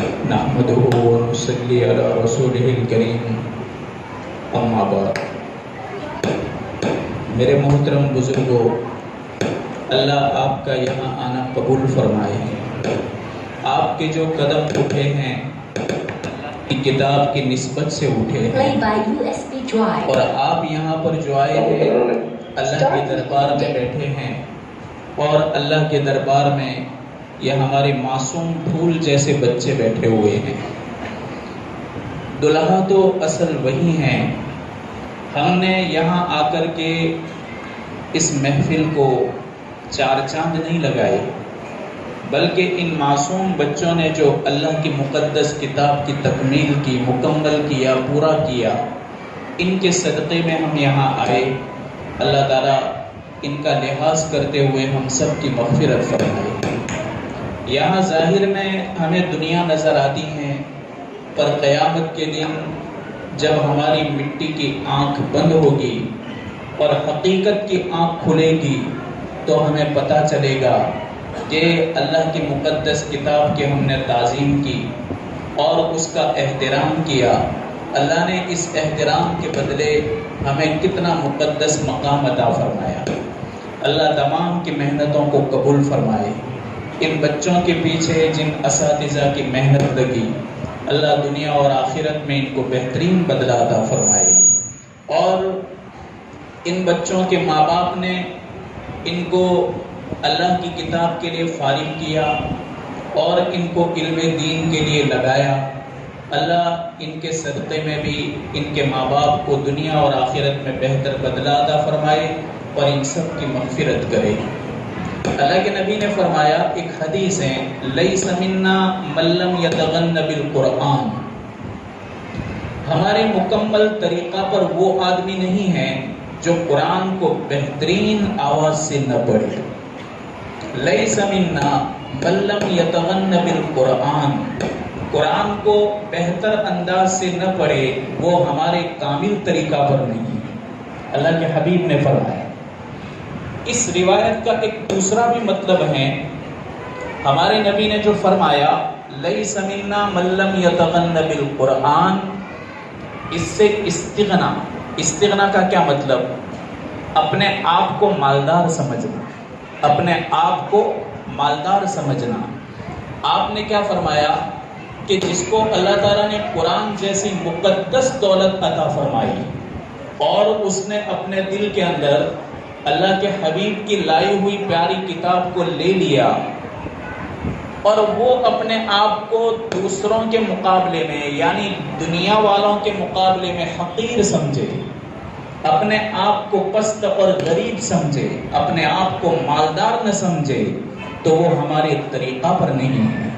نحمده ونصلي على رسوله الكريم اما بعد۔ میرے محترم بزرگوں، اللہ آپ کا یہاں آنا قبول فرمائے۔ آپ کے جو قدم اٹھے ہیں اللہ کی کتاب کی نسبت سے اٹھے ہیں، اور آپ یہاں پر جو آئے ہیں اللہ کے دربار میں بیٹھے ہیں، اور اللہ کے دربار میں یہ ہمارے معصوم پھول جیسے بچے بیٹھے ہوئے ہیں۔ دلہا تو اصل وہی ہیں۔ ہم نے یہاں آ کر کے اس محفل کو چار چاند نہیں لگائے، بلکہ ان معصوم بچوں نے جو اللہ کی مقدس کتاب کی تکمیل کی، مکمل کیا، پورا کیا، ان کے صدقے میں ہم یہاں آئے۔ اللہ تعالیٰ ان کا لحاظ کرتے ہوئے ہم سب کی مغفرت فرمائے۔ یہاں ظاہر میں ہمیں دنیا نظر آتی ہے، پر قیامت کے دن جب ہماری مٹی کی آنکھ بند ہوگی اور حقیقت کی آنکھ کھلے گی تو ہمیں پتہ چلے گا کہ اللہ کی مقدس کتاب کی ہم نے تعظیم کی اور اس کا احترام کیا۔ اللہ نے اس احترام کے بدلے ہمیں کتنا مقدس مقام عطا فرمایا۔ اللہ تمام کی محنتوں کو قبول فرمائے۔ ان بچوں کے پیچھے جن اساتذہ کی محنت لگی، اللہ دنیا اور آخرت میں ان کو بہترین بدلہ عطا فرمائے، اور ان بچوں کے ماں باپ نے ان کو اللہ کی کتاب کے لیے فارغ کیا اور ان کو علم دین کے لیے لگایا۔ اللہ ان کے صدقے میں بھی ان کے ماں باپ کو دنیا اور آخرت میں بہتر بدلہ عطا فرمائے اور ان سب کی مغفرت کرے۔ اللہ کے نبی نے فرمایا، ایک حدیث ہے، لیس منا من لم یتغن بالقرآن، ہمارے مکمل طریقہ پر وہ آدمی نہیں ہے جو قرآن کو بہترین آواز سے نہ پڑھے۔ لیس منا من لم یتغن بالقرآن، قرآن کو بہتر انداز سے نہ پڑھے وہ ہمارے کامل طریقہ پر نہیں ہے۔ اللہ کے حبیب نے فرمایا۔ اس روایت کا ایک دوسرا بھی مطلب ہے، ہمارے نبی نے جو فرمایا لیس منا من لم یتغن بالقرآن، اس سے استغنا کا کیا مطلب؟ اپنے آپ کو مالدار سمجھنا، اپنے آپ کو مالدار سمجھنا۔ آپ نے کیا فرمایا کہ جس کو اللہ تعالیٰ نے قرآن جیسی مقدس دولت عطا فرمائی اور اس نے اپنے دل کے اندر اللہ کے حبیب کی لائی ہوئی پیاری کتاب کو لے لیا، اور وہ اپنے آپ کو دوسروں کے مقابلے میں یعنی دنیا والوں کے مقابلے میں حقیر سمجھے، اپنے آپ کو پست اور غریب سمجھے، اپنے آپ کو مالدار نہ سمجھے، تو وہ ہمارے طریقہ پر نہیں ہے۔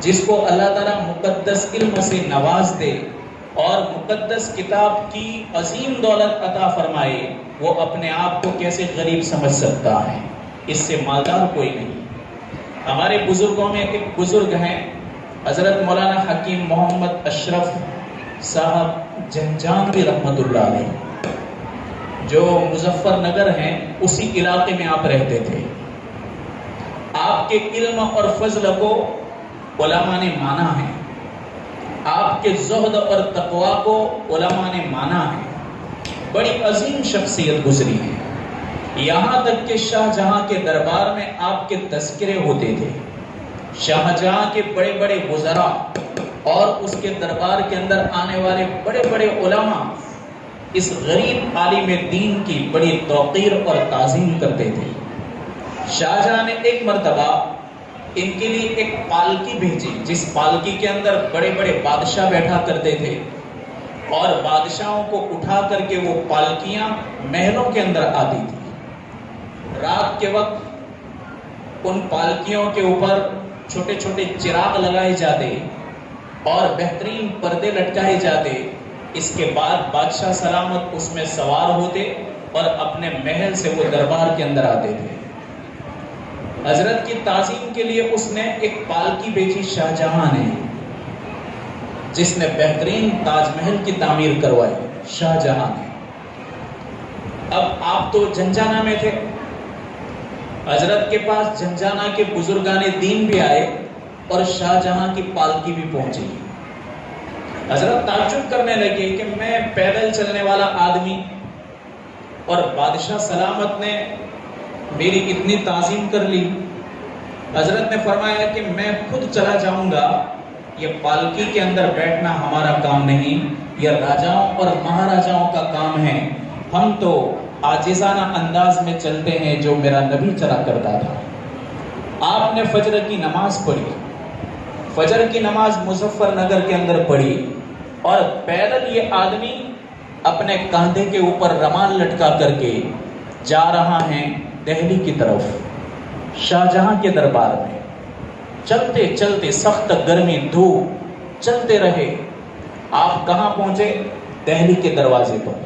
جس کو اللہ تعالیٰ مقدس علم سے نواز دے اور مقدس کتاب کی عظیم دولت عطا فرمائے، وہ اپنے آپ کو کیسے غریب سمجھ سکتا ہے؟ اس سے مالدار کوئی نہیں۔ ہمارے بزرگوں میں ایک بزرگ ہیں، حضرت مولانا حکیم محمد اشرف صاحب جنجانوی رحمۃ اللہ علیہ، جو مظفر نگر ہیں، اسی علاقے میں آپ رہتے تھے۔ آپ کے علم اور فضل کو علماء نے مانا ہے، آپ کے زہد اور تقوی کو علماء نے مانا ہے۔ بڑی عظیم شخصیت گزری ہے، یہاں تک کہ شاہ جہاں کے دربار میں آپ کے تذکرے ہوتے تھے۔ شاہ جہاں کے بڑے بڑے وزراء اور اس کے دربار کے اندر آنے والے بڑے بڑے علماء اس غریب عالم دین کی بڑی توقیر اور تعظیم کرتے تھے۔ شاہ جہاں نے ایک مرتبہ ان کے لیے ایک پالکی بھیجی، جس پالکی کے اندر بڑے بڑے بادشاہ بیٹھا کرتے تھے، اور بادشاہوں کو اٹھا کر کے وہ پالکیاں محلوں کے اندر آتی تھی۔ رات کے وقت ان پالکیوں کے اوپر چھوٹے چھوٹے چراغ لگائے جاتے اور بہترین پردے لٹکائے جاتے۔ اس کے بعد بادشاہ سلامت اس میں سوار ہوتے اور اپنے محل سے وہ دربار کے اندر آتے تھے۔ حضرت کی تعظیم کے لیے اس نے ایک پالکی بھیجی شاہ جہاں نے، جس نے بہترین تاج محل کی تعمیر کروائی، شاہ جہاں نے۔ اب آپ تو جنجانہ میں تھے، حضرت کے پاس جنجانہ کے بزرگان دین بھی آئے اور شاہجہاں کی پالکی بھی پہنچی۔ حضرت تعجب کرنے لگے کہ میں پیدل چلنے والا آدمی اور بادشاہ سلامت نے میری اتنی تعظیم کر لی۔ حضرت نے فرمایا کہ میں خود چلا جاؤں گا، یہ پالکی کے اندر بیٹھنا ہمارا کام نہیں، یہ راجاؤں اور مہاراجاؤں کا کام ہے، ہم تو عاجزانہ انداز میں چلتے ہیں جو میرا نبی چلا کرتا تھا۔ آپ نے فجر کی نماز پڑھی، فجر کی نماز مظفر نگر کے اندر پڑھی، اور پیدل یہ آدمی اپنے کاندھے کے اوپر رومال لٹکا کر کے جا رہا ہے دہلی کی طرف، شاہجہاں کے دربار میں۔ چلتے چلتے سخت گرمی دھوپ چلتے رہے، آپ کہاں پہنچے؟ دہلی کے دروازے پر۔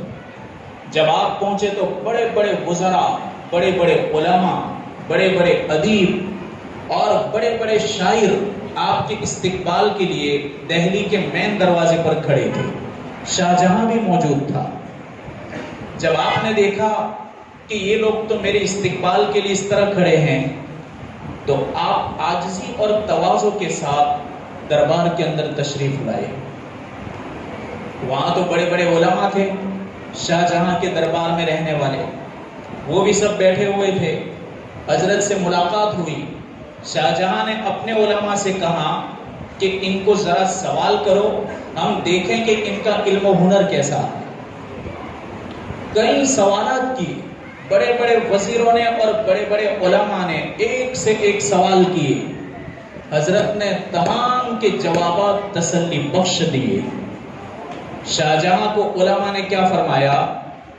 جب آپ پہنچے تو بڑے بڑے وزراء، بڑے بڑے علماء، بڑے بڑے ادیب اور بڑے بڑے شاعر آپ کے استقبال کے لیے دہلی کے مین دروازے پر کھڑے تھے۔ شاہجہاں بھی موجود تھا۔ جب آپ نے دیکھا کہ یہ لوگ تو میرے استقبال کے لیے اس طرح کھڑے ہیں، تو آپ عاجزی اور تواضع کے ساتھ دربار کے اندر تشریف لائے۔ وہاں تو بڑے بڑے علماء تھے، شاہجہاں کے دربار میں رہنے والے، وہ بھی سب بیٹھے ہوئے تھے۔ حضرت سے ملاقات ہوئی، شاہجہاں نے اپنے علماء سے کہا کہ ان کو ذرا سوال کرو، ہم دیکھیں کہ ان کا علم و ہنر کیسا ہے۔ کئی سوالات کی، بڑے بڑے وزیروں نے اور بڑے بڑے علماء نے ایک سے ایک سوال کیے، حضرت نے تمام کے جوابات تسلی بخش دیے۔ شاہجہاں کو علماء نے کیا فرمایا؟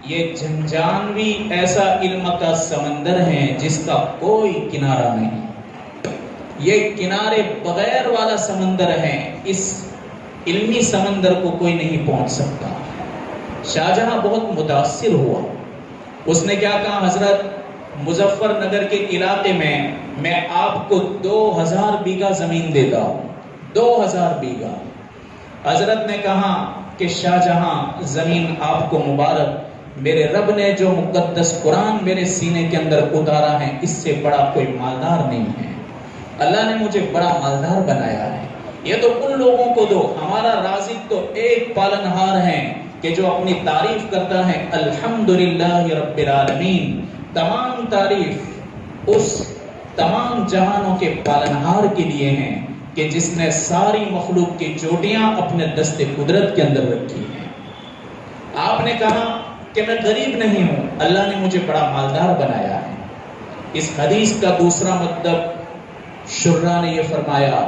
یہ جھنجھانوی ایسا علم کا سمندر ہے جس کا کوئی کنارہ نہیں، یہ کنارے بغیر والا سمندر ہے، اس علمی سمندر کو کوئی نہیں پہنچ سکتا۔ شاہجہاں بہت متاثر ہوا، اس نے کیا کہا؟ حضرت مظفر نگر کے علاقے میں آپ کو 2000 بیگھہ زمین دیتا ہوں، 2000 بیگھہ۔ حضرت نے کہا کہ شاہجہاں زمین آپ کو مبارک، میرے رب نے جو مقدس قرآن میرے سینے کے اندر اتارا ہے اس سے بڑا کوئی مالدار نہیں ہے، اللہ نے مجھے بڑا مالدار بنایا ہے، یہ تو ان لوگوں کو دو، ہمارا رازق تو ایک پالنہار ہے کہ جو اپنی تعریف کرتا ہے الحمدللہ رب العالمین، تمام تعریف اس تمام جہانوں کے پالنہار کے لیے ہیں کہ جس نے ساری مخلوق کی چوٹیاں اپنے دست قدرت کے اندر رکھی ہیں۔ آپ نے کہا کہ میں غریب نہیں ہوں، اللہ نے مجھے بڑا مالدار بنایا ہے۔ اس حدیث کا دوسرا مطلب شرح نے یہ فرمایا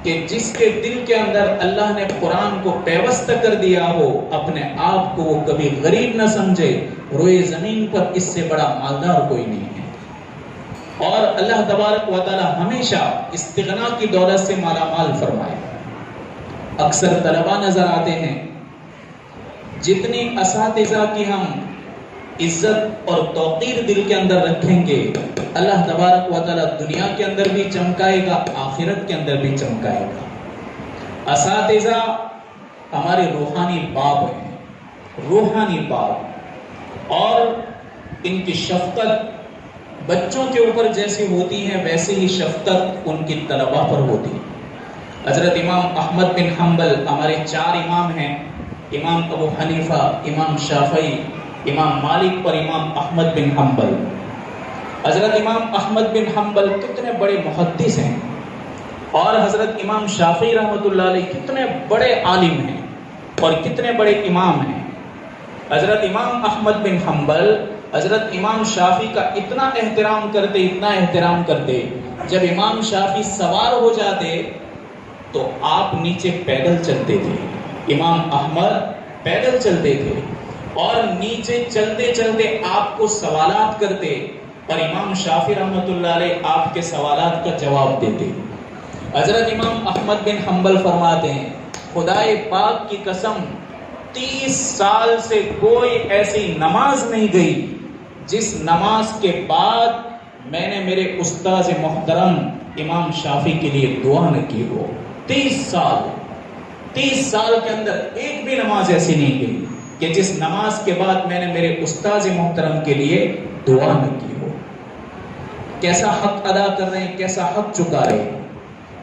کہ جس کے دل کے اندر اللہ نے قرآن کو پیوست کر دیا ہو، اپنے آپ کو وہ کبھی غریب نہ سمجھے، روئے زمین پر اس سے بڑا مالدار کوئی نہیں ہے۔ اور اللہ تبارک و تعالی ہمیشہ استغنا کی دولت سے مالا مال فرمائے۔ اکثر طلباء نظر آتے ہیں، جتنی اساتذہ کی ہم عزت اور توقیر دل کے اندر رکھیں گے، اللہ تبارک و تعالی دنیا کے اندر بھی چمکائے گا، آخرت کے اندر بھی چمکائے گا۔ اساتذہ ہمارے روحانی باپ ہیں، روحانی باپ، اور ان کی شفقت بچوں کے اوپر جیسی ہوتی ہے ویسے ہی شفقت ان کی طلباء پر ہوتی ہے۔ حضرت امام احمد بن حنبل، ہمارے 4 امام ہیں، امام ابو حنیفہ، امام شافعی، امام مالک اور امام احمد بن حنبل۔ حضرت امام احمد بن حنبل کتنے بڑے محدث ہیں، اور حضرت امام شافعی رحمۃ اللہ علیہ کتنے بڑے عالم ہیں اور کتنے بڑے امام ہیں۔ حضرت امام احمد بن حنبل حضرت امام شافعی کا اتنا احترام کرتے، اتنا احترام کرتے، جب امام شافعی سوار ہو جاتے تو آپ نیچے پیدل چلتے تھے، امام احمد پیدل چلتے تھے، اور نیچے چلتے چلتے آپ کو سوالات کرتے، اور امام شافعی رحمۃ اللہ علیہ آپ کے سوالات کا جواب دیتے۔ حضرت امام احمد بن حنبل فرماتے ہیں، خدائے پاک کی قسم 30 سال سے کوئی ایسی نماز نہیں گئی جس نماز کے بعد میں نے میرے استاذ محترم امام شافعی کے لیے دعا نہ کی ہو۔ 30 سال کے اندر ایک بھی نماز ایسی نہیں گئی کہ جس نماز کے بعد میں نے میرے استاذ محترم کے لیے دعا نہ کی ہو۔ کیسا حق ادا کر رہے ہیں، کیسا حق چکا رہے ہیں۔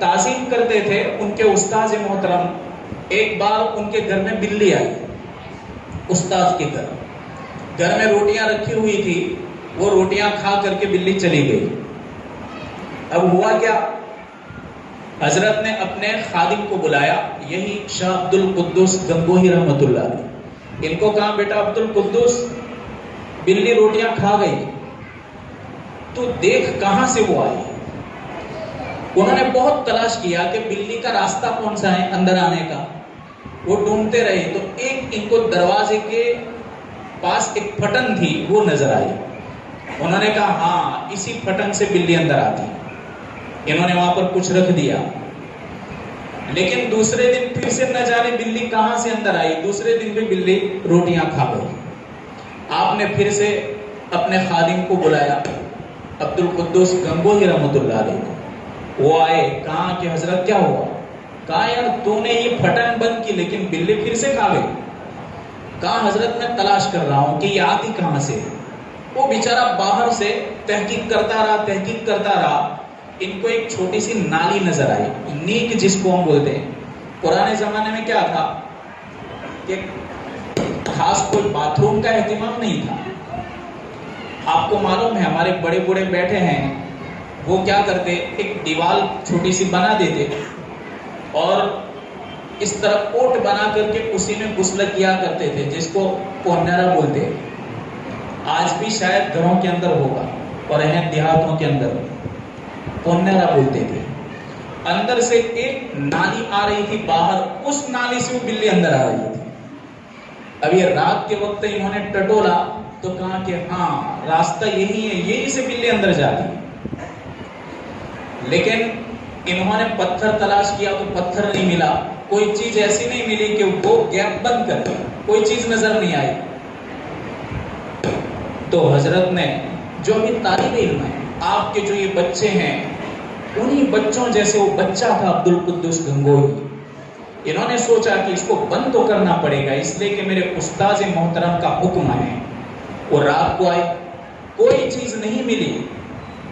تعظیم کرتے تھے ان کے استاذ محترم. ایک بار ان کے گھر میں بلی آئی. استاذ کے گھر میں روٹیاں رکھی ہوئی تھی, وہ روٹیاں کھا کر کے بلی چلی گئی. اب ہوا کیا, حضرت نے اپنے خادم کو بلایا, یہی شاہ عبد القدوس گنگوہی رحمۃ اللہ علیہ. ان کو کہا بیٹا عبد القدوس, بلی روٹیاں کھا گئی, تو دیکھ کہاں سے وہ آئی. انہوں نے بہت تلاش کیا کہ بلی کا راستہ کون سا ہے اندر آنے کا. وہ ڈھونڈتے رہے تو ایک ان کو دروازے کے پاس ایک پھٹن تھی, وہ نظر آئی. انہوں نے کہا ہاں اسی پھٹن سے بلی اندر آتی. انہوں نے وہاں پر کچھ رکھ دیا, لیکن دوسرے دن پھر سے نہ جانے بلی کہاں سے اندر آئی. دوسرے دن بھی بلی روٹیاں کھا گئی. آپ نے پھر سے اپنے خادم کو بلایا, عبد القدوس گنگوہی رحمۃ اللہ علیہ کو. وہ آئے, کہا کہ حضرت کیا ہوا. کہا یار تو نے یہ پھٹن بند کی لیکن بلی پھر سے کھا گئی. کہا حضرت میں تلاش کر رہا ہوں کہ یہ آتی کہاں سے. وہ بیچارہ باہر سے تحقیق کرتا رہا. ان کو ایک چھوٹی سی نالی نظر آئی, نیک جس کو ہم بولتے ہیں. پرانے زمانے میں کیا تھا کہ خاص کوئی باتھ روم کا اہتمام نہیں تھا. آپ کو معلوم ہے ہمارے بڑے بوڑھے بیٹھے ہیں, وہ کیا کرتے, ایک دیوال چھوٹی سی بنا دیتے اور اس طرح اوٹ بنا کر کے اسی میں غسل کیا کرتے تھے, جس کو پونیرا بولتے ہیں. آج بھی شاید گھروں کے اندر ہوگا اور ہیں دیہاتوں کے اندر, پونیرا بولتے تھے. اندر سے ایک نالی آ رہی تھی باہر, اس نالی سے وہ بلی اندر آ رہی تھی. اب یہ رات کے وقت انہوں نے ٹٹولا تو کہا کہ ہاں راستہ یہی ہے, یہی سے بلی اندر جاتی ہے. لیکن انہوں نے پتھر تلاش کیا تو پتھر نہیں ملا, کوئی چیز ایسی نہیں ملی کہ وہ گیپ بند کر دے, کوئی چیز نظر نہیں آئی. تو حضرت نے, جو بھی طالب علم ہے, آپ کے جو یہ بچے ہیں, انہی بچوں جیسے وہ بچہ تھا عبد القدوس گنگوہی. انہوں نے سوچا کہ اس کو بند تو کرنا پڑے گا, اس لیے کہ میرے استاذ محترم کا حکم ہے. وہ رات کو آئے, کوئی چیز نہیں ملی,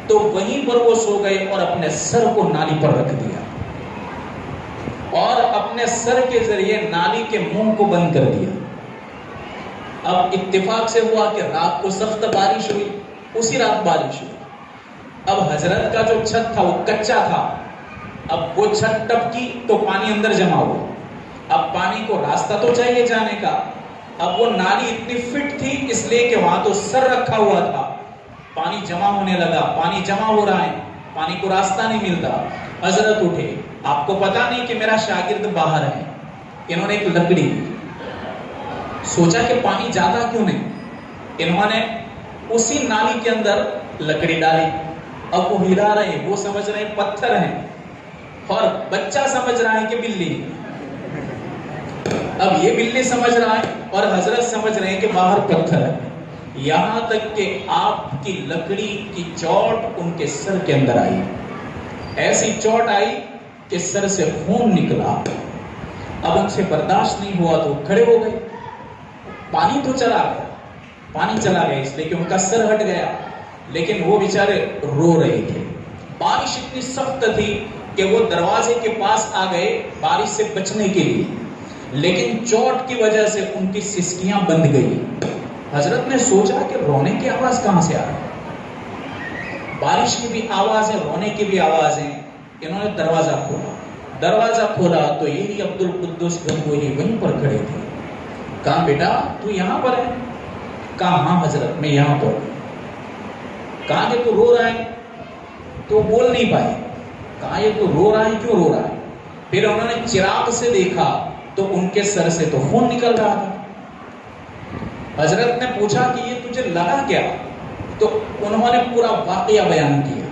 تو وہیں پر وہ سو گئے اور اپنے سر کو نالی پر رکھ دیا اور اپنے سر کے ذریعے نالی کے منہ کو بند کر دیا. اب اتفاق سے ہوا کہ رات کو سخت بارش ہوئی, اسی رات بارش ہوئی. اب حضرت کا جو چھت تھا وہ کچا تھا. اب وہ چھت ٹپکی تو پانی اندر جمع ہوا. اب پانی کو راستہ تو چاہیے جانے کا. اب وہ نالی اتنی فٹ تھی اس لیے کہ وہاں تو سر رکھا ہوا تھا. پانی جمع ہونے لگا, پانی جمع ہو رہا ہے, پانی کو راستہ نہیں ملتا. حضرت اٹھے, آپ کو پتا نہیں کہ میرا شاگرد باہر ہے. انہوں نے ایک لکڑی دی, سوچا کہ پانی جاتا کیوں نہیں. انہوں نے اسی نالی کے اندر لکڑی ڈالی. اب وہ ہلا رہے ہیں, وہ سمجھ رہے ہیں پتھر ہیں, اور بچہ سمجھ رہا ہے کہ بلی. اب یہ بلی سمجھ رہا ہے اور حضرت سمجھ رہے ہیں کہ باہر پتھر ہے. یہاں تک کہ آپ کی لکڑی کی چوٹ ان کے سر کے اندر آئی. ایسی چوٹ آئی کہ سر سے خون نکلا. اب ان سے برداشت نہیں ہوا تو کھڑے ہو گئے. پانی تو چلا گیا اس لیے کہ ان کا سر ہٹ گیا, لیکن وہ بیچارے رو رہے تھے. بارش اتنی سخت تھی کہ وہ دروازے کے پاس آ گئے بارش سے بچنے کے لیے, لیکن چوٹ کی وجہ سے ان کی سسکیاں بند گئی. حضرت نے سوچا کہ رونے کی آواز کہاں سے آ رہی ہے. بارش کی بھی آواز ہے, رونے کی بھی آواز ہے. انہوں نے دروازہ کھولا تو یہی عبد القدوس گنگوہی وہیں پر کھڑے تھے. کہا بیٹا تو یہاں پر ہے. کہا ہاں حضرت میں یہاں پر. کہا کہ تو رو رہا ہے. تو بول نہیں پائے. کہا یہ تو رو رہا ہے, کیوں رو رہا ہے. پھر انہوں نے چراغ سے دیکھا تو ان کے سر سے تو خون نکل رہا تھا. حضرت نے پوچھا کہ یہ تجھے لگا کیا, تو انہوں نے پورا واقعہ بیان کیا.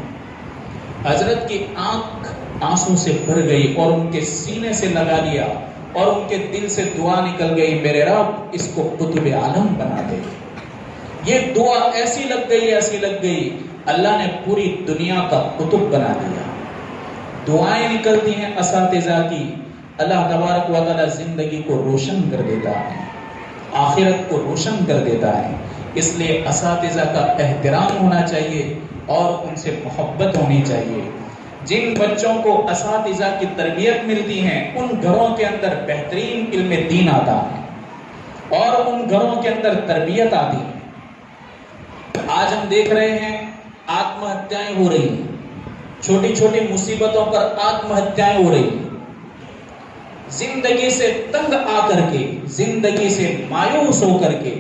حضرت کی آنکھ آنسوں سے بھر گئی اور ان کے سینے سے لگا لیا اور ان کے دل سے دعا نکل گئی, میرے رب اس کو قطب عالم بنا دے. یہ دعا ایسی لگ گئی اللہ نے پوری دنیا کا قطب بنا دیا. دعائیں نکلتی ہیں اساتذہ کی, اللہ تبارک و تعالی زندگی کو روشن کر دیتا ہے, آخرت کو روشن کر دیتا ہے. اس لیے اساتذہ کا احترام ہونا چاہیے اور ان سے محبت ہونی چاہیے. جن بچوں کو اساتذہ کی تربیت ملتی ہیں ان گھروں کے اندر بہترین علم دین آتا ہے اور ان گھروں کے اندر تربیت آتی ہے۔ آج ہم دیکھ رہے ہیں آتم ہتیائیں ہو رہی ہیں، چھوٹی چھوٹی مصیبتوں پر آتم ہتیائیں ہو رہی ہیں، زندگی سے تنگ آ کر کے، زندگی سے مایوس ہو کر کے۔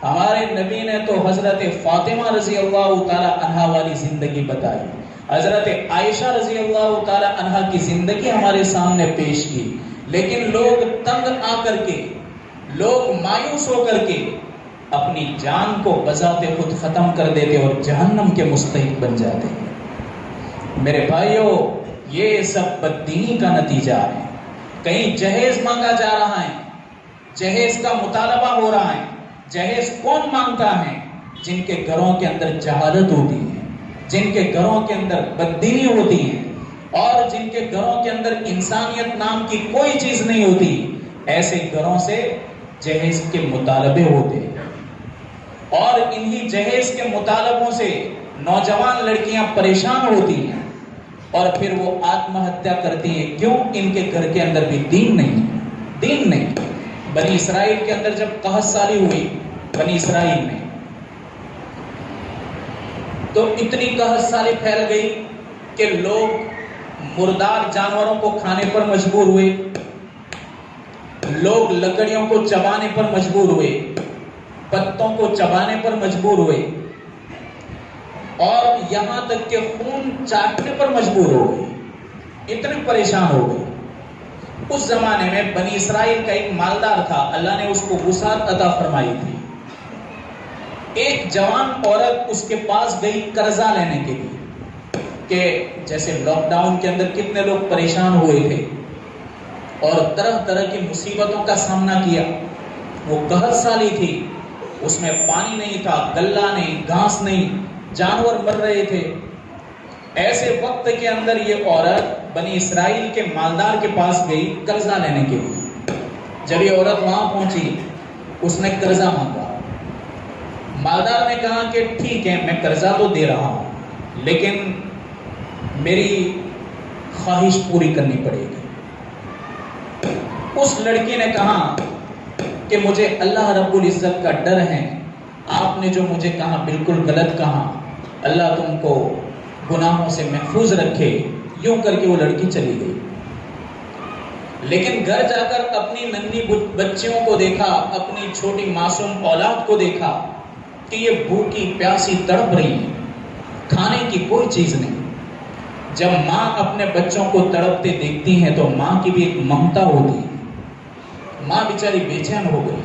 ہمارے نبی نے تو حضرت فاطمہ رضی اللہ تعالی عنہا والی زندگی بتائی، حضرت عائشہ رضی اللہ تعالی عنہا کی زندگی ہمارے سامنے پیش کی، لیکن لوگ تنگ آ کر کے، لوگ مایوس ہو کر کے اپنی جان کو بذات خود ختم کر دیتے اور جہنم کے مستحق بن جاتے ہیں۔ میرے بھائیوں، یہ سب بددینی کا نتیجہ ہے۔ کہیں جہیز مانگا جا رہا ہے، جہیز کا مطالبہ ہو رہا ہے۔ جہیز کون مانگتا ہے؟ جن کے گھروں کے اندر جہالت ہوتی ہے، جن کے گھروں کے اندر بددینی ہوتی ہے اور جن کے گھروں کے اندر انسانیت نام کی کوئی چیز نہیں ہوتی، ایسے گھروں سے جہیز کے مطالبے ہوتے ہیں اور انہی جہیز کے مطالبوں سے نوجوان لڑکیاں پریشان ہوتی ہیں اور پھر وہ آتم ہتیا کرتی ہیں۔ کیوں؟ ان کے گھر کے اندر بھی دین نہیں، دین نہیں۔ بنی اسرائیل کے اندر جب قحط سالی ہوئی بنی اسرائیل میں، تو اتنی قحط سالی پھیل گئی کہ لوگ مردار جانوروں کو کھانے پر مجبور ہوئے، لوگ لکڑیوں کو چبانے پر مجبور ہوئے، پتوں کو چبانے پر مجبور ہوئے اور یہاں تک کہ خون چاٹنے پر مجبور ہو گئے، اتنے پریشان ہو گئے۔ اس زمانے میں بنی اسرائیل کا ایک مالدار تھا، اللہ نے اس کو وسعت عطا فرمائی تھی۔ ایک جوان عورت اس کے پاس گئی قرضہ لینے کے لیے، کہ جیسے لاک ڈاؤن کے اندر کتنے لوگ پریشان ہوئے تھے اور طرح طرح کی مصیبتوں کا سامنا کیا۔ وہ قحط سالی تھی، اس میں پانی نہیں تھا، غلہ نہیں، گھاس نہیں، جانور مر رہے تھے۔ ایسے وقت کے اندر یہ عورت بنی اسرائیل کے مالدار کے پاس گئی قرضہ لینے کے لیے۔ جب یہ عورت وہاں پہنچی، اس نے قرضہ مانگا۔ مالدار نے کہا کہ ٹھیک ہے، میں قرضہ تو دے رہا ہوں، لیکن میری خواہش پوری کرنی پڑے گی۔ اس لڑکی نے کہا کہ مجھے اللہ رب العزت کا ڈر ہے، آپ نے جو مجھے کہا بالکل غلط کہا، اللہ تم کو گناہوں سے محفوظ رکھے۔ یوں کر کے وہ لڑکی چلی گئی، لیکن گھر جا کر اپنی ننھی بچیوں کو دیکھا، اپنی چھوٹی معصوم اولاد کو دیکھا کہ یہ بھوکی پیاسی تڑپ رہی ہے، کھانے کی کوئی چیز نہیں۔ جب ماں اپنے بچوں کو تڑپتے دیکھتی ہیں تو ماں کی بھی ایک ممتا ہوتی ہے، ماں بیچاری بے چین ہو گئی۔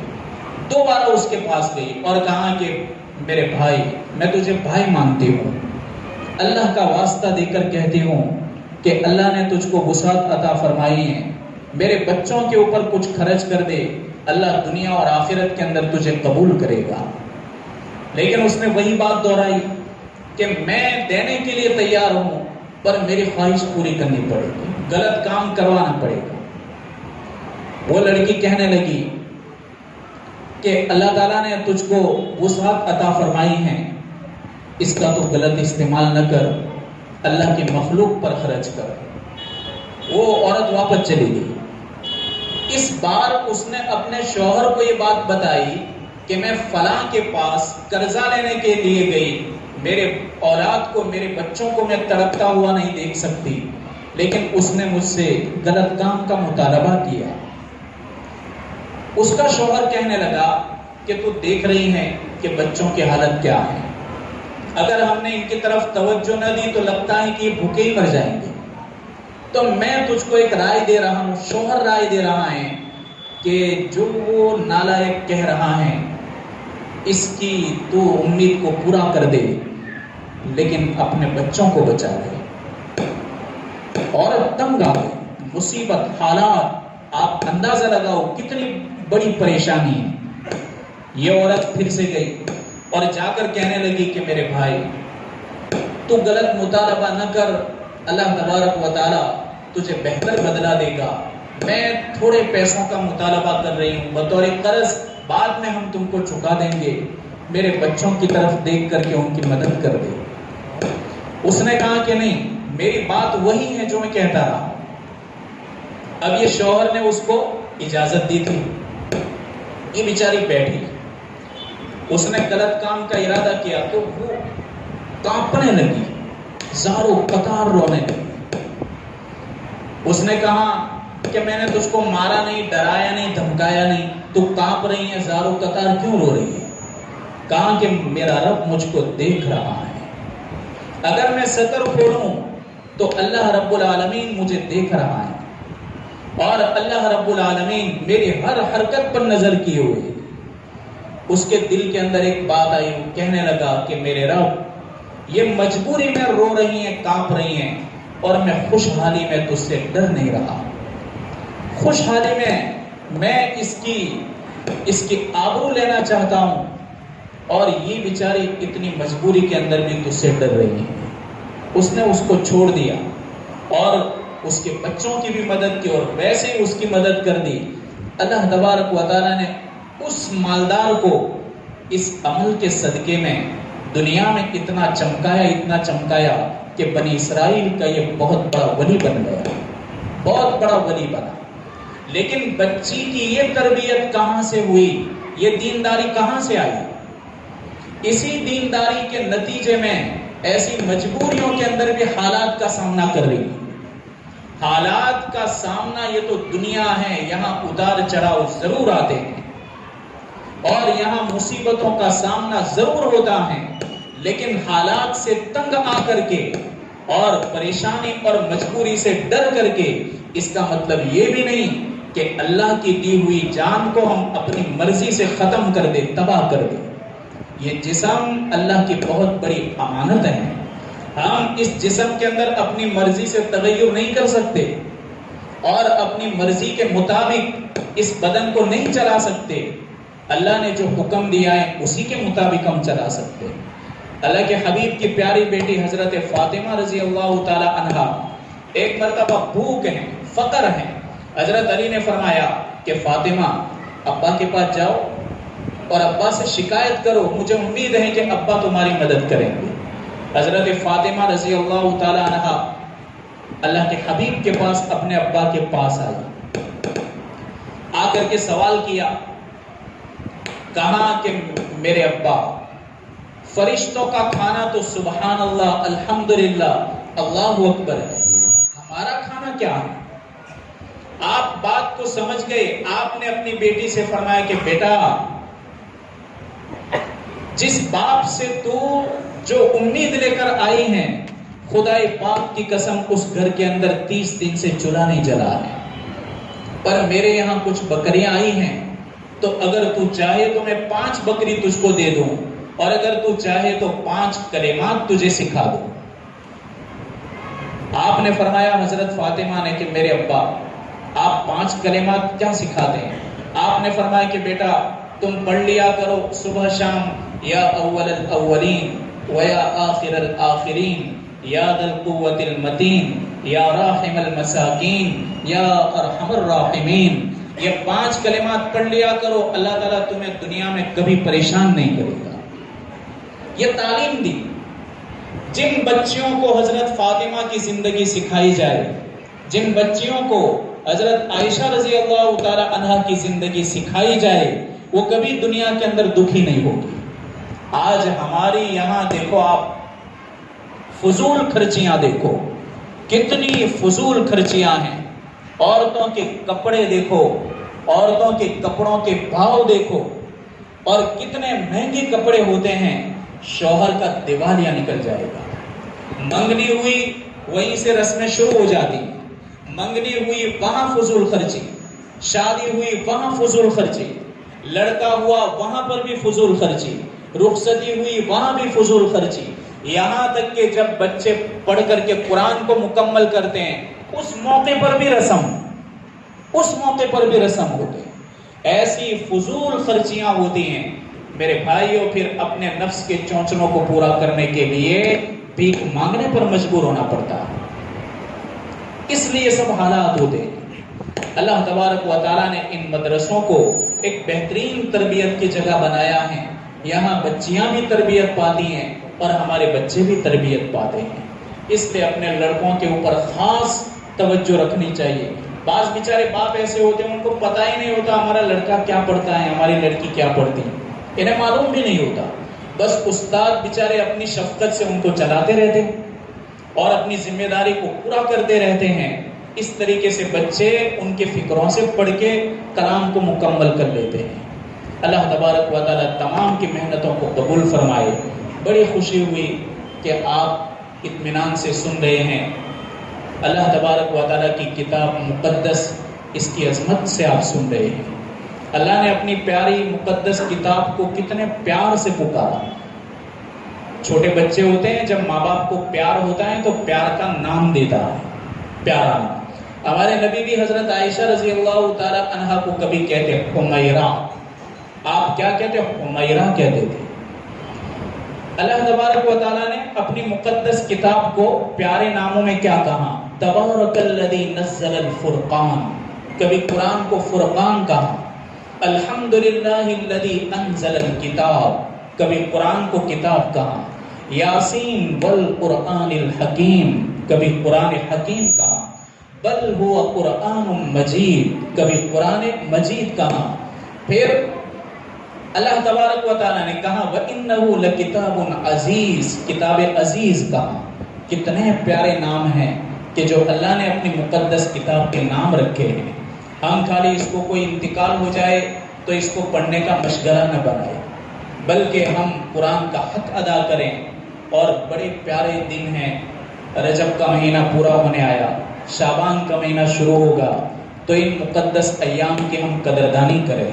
دوبارہ اس کے پاس گئی اور کہا کہ میرے بھائی، میں تجھے بھائی مانتی ہوں، اللہ کا واسطہ دے کر کہتی ہوں کہ اللہ نے تجھ کو وسعت عطا فرمائی ہے، میرے بچوں کے اوپر کچھ خرچ کر دے، اللہ دنیا اور آخرت کے اندر تجھے قبول کرے گا۔ لیکن اس نے وہی بات دہرائی کہ میں دینے کے لیے تیار ہوں، پر میری خواہش پوری کرنی پڑے گی، غلط کام کروانا پڑے گا۔ وہ لڑکی کہنے لگی کہ اللہ تعالیٰ نے تجھ کو وسعت عطا فرمائی ہے، اس کا تو غلط استعمال نہ کر، اللہ کی مخلوق پر خرچ کر۔ وہ عورت واپس چلی گئی۔ اس بار اس نے اپنے شوہر کو یہ بات بتائی کہ میں فلاں کے پاس قرضہ لینے کے لیے گئی، میرے اولاد کو، میرے بچوں کو میں تڑپتا ہوا نہیں دیکھ سکتی، لیکن اس نے مجھ سے غلط کام کا مطالبہ کیا۔ اس کا شوہر کہنے لگا کہ تو دیکھ رہی ہے کہ بچوں کی حالت کیا ہے، اگر ہم نے ان کی طرف توجہ نہ دی تو لگتا ہے کہ یہ بھوکے ہی مر جائیں گے، تو میں تجھ کو ایک رائے دے رہا ہوں، شوہر رائے دے رہا ہے کہ جو وہ نالائق کہہ رہا ہے اس کی تو امید کو پورا کر دے، لیکن اپنے بچوں کو بچا دے۔ عورت تنگ آ گئی، مصیبت، حالات، آپ اندازہ لگاؤ کتنی بڑی پریشانی ہے۔ یہ عورت پھر سے گئی اور جا کر کہنے لگی کہ میرے بھائی، تو غلط مطالبہ نہ کر، اللہ تبارک و تعالی تجھے بہتر بدلہ دے گا۔ میں تھوڑے پیسوں کا مطالبہ کر رہی ہوں بطور قرض، بعد میں ہم تم کو چکا دیں گے، میرے بچوں کی طرف دیکھ کر کے ان کی مدد کر دے۔ اس نے کہا کہ نہیں، میری بات وہی ہے جو میں کہتا رہا. اب یہ شوہر نے اس کو اجازت دی تھی، یہ بیچاری بیٹھی، اس نے غلط کام کا ارادہ کیا تو وہ کانپنے لگی، زاروں قطار رونے لگی. اس نے کہا کہ میں نے تجھ کو مارا نہیں، ڈرایا نہیں، دھمکایا نہیں، تو کانپ رہی ہے، زاروں قطار کیوں رو رہی ہے؟ کہا کہ میرا رب مجھ کو دیکھ رہا ہے، اگر میں ستر کھولوں تو اللہ رب العالمین مجھے دیکھ رہا ہے، اور اللہ رب العالمین میری ہر حرکت پر نظر کیے ہوئے. اس کے دل کے اندر ایک بات آئی، وہ کہنے لگا کہ میرے رب یہ مجبوری میں رو رہی ہیں، کانپ رہی ہیں، اور میں خوشحالی میں تجھ سے ڈر نہیں رہا. خوشحالی میں اس کی آبرو لینا چاہتا ہوں، اور یہ بیچاری اتنی مجبوری کے اندر بھی تجھ سے ڈر رہی ہے. اس نے اس کو چھوڑ دیا اور اس کے بچوں کی بھی مدد کی، اور ویسے ہی اس کی مدد کر دی. اللہ تبارک و تعالیٰ نے اس مالدار کو اس عمل کے صدقے میں دنیا میں اتنا چمکایا کہ بنی اسرائیل کا یہ بہت بڑا ولی بن گیا، بہت بڑا ولی بنا. لیکن بچی کی یہ تربیت کہاں سے ہوئی، یہ دینداری کہاں سے آئی؟ اسی دینداری کے نتیجے میں ایسی مجبوریوں کے اندر بھی حالات کا سامنا کر رہی ہے. حالات کا سامنا، یہ تو دنیا ہے، یہاں اتار چڑھاؤ ضرور آتے ہیں اور یہاں مصیبتوں کا سامنا ضرور ہوتا ہے، لیکن حالات سے تنگ آ کر کے اور پریشانی اور مجبوری سے ڈر کر کے اس کا مطلب یہ بھی نہیں کہ اللہ کی دی ہوئی جان کو ہم اپنی مرضی سے ختم کر دیں، تباہ کر دیں. یہ جسم اللہ کی بہت بڑی امانت ہے، ہم اس جسم کے اندر اپنی مرضی سے تغیر نہیں کر سکتے اور اپنی مرضی کے مطابق اس بدن کو نہیں چلا سکتے. اللہ نے جو حکم دیا ہے اسی کے مطابق ہم چلا سکتے. اللہ کے حبیب کی پیاری بیٹی حضرت فاطمہ رضی اللہ تعالی عنہا ایک مرتبہ بھوک ہیں، فقر ہیں. حضرت علی نے فرمایا کہ فاطمہ ابا کے پاس جاؤ اور ابا سے شکایت کرو، مجھے امید ہے کہ ابا تمہاری مدد کریں گے. حضرت فاطمہ رضی اللہ تعالی عنہا اللہ کے حبیب کے پاس، اپنے ابا کے پاس آئی، آ کر کے سوال کیا، کہا کہ میرے ابا فرشتوں کا کھانا تو سبحان اللہ، الحمدللہ، اللہ اکبر ہے، ہمارا کھانا کیا ہے؟ آپ بات کو سمجھ گئے. آپ نے اپنی بیٹی سے فرمایا کہ بیٹا، جس باپ سے تو جو امید لے کر آئی ہیں، خدا پاک کی قسم اس گھر کے اندر 30 دن سے چولہا نہیں جلا ہے، پر میرے یہاں کچھ بکریاں آئی ہیں، تو اگر تو چاہے تو میں 5 بکری تجھ کو دے دوں، اور اگر تو چاہے تو 5 کلمات تجھے سکھا دوں. آپ نے فرمایا حضرت فاطمہ نے کہ میرے ابا آپ 5 کلمات کیا سکھاتے ہیں؟ آپ نے فرمایا کہ بیٹا تم پڑھ لیا کرو صبح شام، یا اول الاولین ویا آخر الآخرین، یا ذا القوة المتین، یا راحم المساکین، یا ارحم الراحمین. یہ 5 کلمات پڑھ لیا کرو، اللہ تعالیٰ تمہیں دنیا میں کبھی پریشان نہیں کرے گا. یہ تعلیم دی. جن بچیوں کو حضرت فاطمہ کی زندگی سکھائی جائے، جن بچیوں کو حضرت عائشہ رضی اللہ تعالی عنہا کی زندگی سکھائی جائے، وہ کبھی دنیا کے اندر دکھی نہیں ہوگی. آج ہماری یہاں دیکھو آپ، فضول خرچیاں دیکھو، کتنی فضول خرچیاں ہیں. عورتوں کے کپڑے دیکھو، عورتوں کے کپڑوں کے بھاؤ دیکھو، اور کتنے مہنگے کپڑے ہوتے ہیں. شوہر کا دیوالیہ نکل جائے گا، منگنی ہوئی وہیں سے رسمیں شروع ہو جاتی، منگنی ہوئی وہاں فضول خرچی، شادی ہوئی وہاں فضول خرچی، لڑکا ہوا وہاں پر بھی فضول خرچی، رخصتی ہوئی وہاں بھی فضول خرچی. یہاں تک کہ جب بچے پڑھ کر کے قرآن کو مکمل کرتے ہیں، اس موقع پر بھی رسم ہوتے ہیں. ایسی فضول خرچیاں ہوتی ہیں میرے بھائیوں. پھر اپنے نفس کے چونچلوں کو پورا کرنے کے لیے بھیک مانگنے پر مجبور ہونا پڑتا ہے. اس لیے سب حالات ہوتے ہیں. اللہ تبارک و تعالیٰ نے ان مدرسوں کو ایک بہترین تربیت کی جگہ بنایا ہے. یہاں بچیاں بھی تربیت پاتی ہیں اور ہمارے بچے بھی تربیت پاتے ہیں. اس لیے اپنے لڑکوں کے اوپر خاص توجہ رکھنی چاہیے۔ بعض بیچارے باپ ایسے ہوتے ہیں ان کو پتہ ہی نہیں ہوتا ہمارا لڑکا کیا پڑھتا ہے، ہماری لڑکی کیا پڑھتی ہے، انہیں معلوم بھی نہیں ہوتا، بس استاد بیچارے اپنی شفقت سے ان کو چلاتے رہتے ہیں اور اپنی ذمہ داری کو پورا کرتے رہتے ہیں۔ اس طریقے سے بچے ان کے فکروں سے پڑھ کے کلام کو مکمل کر لیتے ہیں۔ اللہ تبارک و تعالیٰ تمام کی محنتوں کو قبول فرمائے۔ بڑی خوشی ہوئی کہ آپ اطمینان سے سن رہے ہیں۔ اللہ تبارک و تعالیٰ کی کتاب مقدس، اس کی عظمت سے آپ سن رہے ہیں۔ اللہ نے اپنی پیاری مقدس کتاب کو کتنے پیار سے پکارا۔ چھوٹے بچے ہوتے ہیں، جب ماں باپ کو پیار ہوتا ہے تو پیار کا نام دیتا ہے، پیارا نام۔ ہمارے نبی بھی حضرت عائشہ رضی اللہ تعالیٰ عنہا کو کبھی کہتے حمیرہ، آپ کیا کہتے؟ حمیرہ کہتے تھے۔ اللہ تبارک و تعالیٰ نے اپنی مقدس کتاب کو پیارے ناموں میں کیا کہا؟ تبارک الذی نزل الفرقان، کبھی قرآن کو فرقان کہا۔ الحمدللہ الذی انزل الکتاب، کبھی قرآن کو کتاب کہا۔ یاسین والقرآن الحکیم، کبھی قرآن حکیم کہا۔ بل هو قرآن مجید، کبھی قرآن مجید کہا۔ پھر اللہ تبارک و تعالیٰ نے کہا وَإِنَّهُ لَكِتَابٌ عزیز، کتاب عزیز کہا۔ کتنے پیارے نام ہیں کہ جو اللہ نے اپنی مقدس کتاب کے نام رکھے ہیں۔ ہم خالی اس کو کوئی انتقال ہو جائے تو اس کو پڑھنے کا مشغلہ نہ بنائے، بلکہ ہم قرآن کا حق ادا کریں۔ اور بڑے پیارے دن ہیں، رجب کا مہینہ پورا ہونے آیا، شعبان کا مہینہ شروع ہوگا، تو ان مقدس ایام کی ہم قدردانی کریں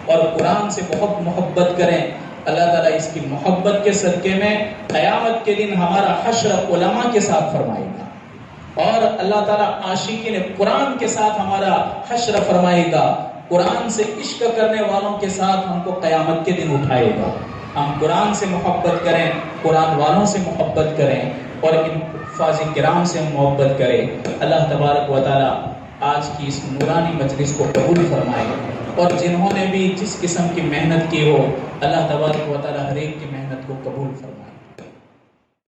اور قرآن سے بہت محبت کریں۔ اللہ تعالیٰ اس کی محبت کے صدقے میں قیامت کے دن ہمارا حشر علماء کے ساتھ فرمائے گا، اور اللہ تعالیٰ عاشقین قرآن کے ساتھ ہمارا حشر فرمائے گا۔ قرآن سے عشق کرنے والوں کے ساتھ ہم کو قیامت کے دن اٹھائے گا۔ ہم قرآن سے محبت کریں، قرآن والوں سے محبت کریں، اور ان حفاظ کرام سے ہم محبت کریں۔ اللہ تبارک و تعالیٰ آج کی اس نورانی مجلس کو قبول فرمائے، اور جنہوں نے بھی جس قسم کی محنت کی ہو، اللہ تبارک و تعالیٰ ہر ایک کی محنت کو قبول فرمائے۔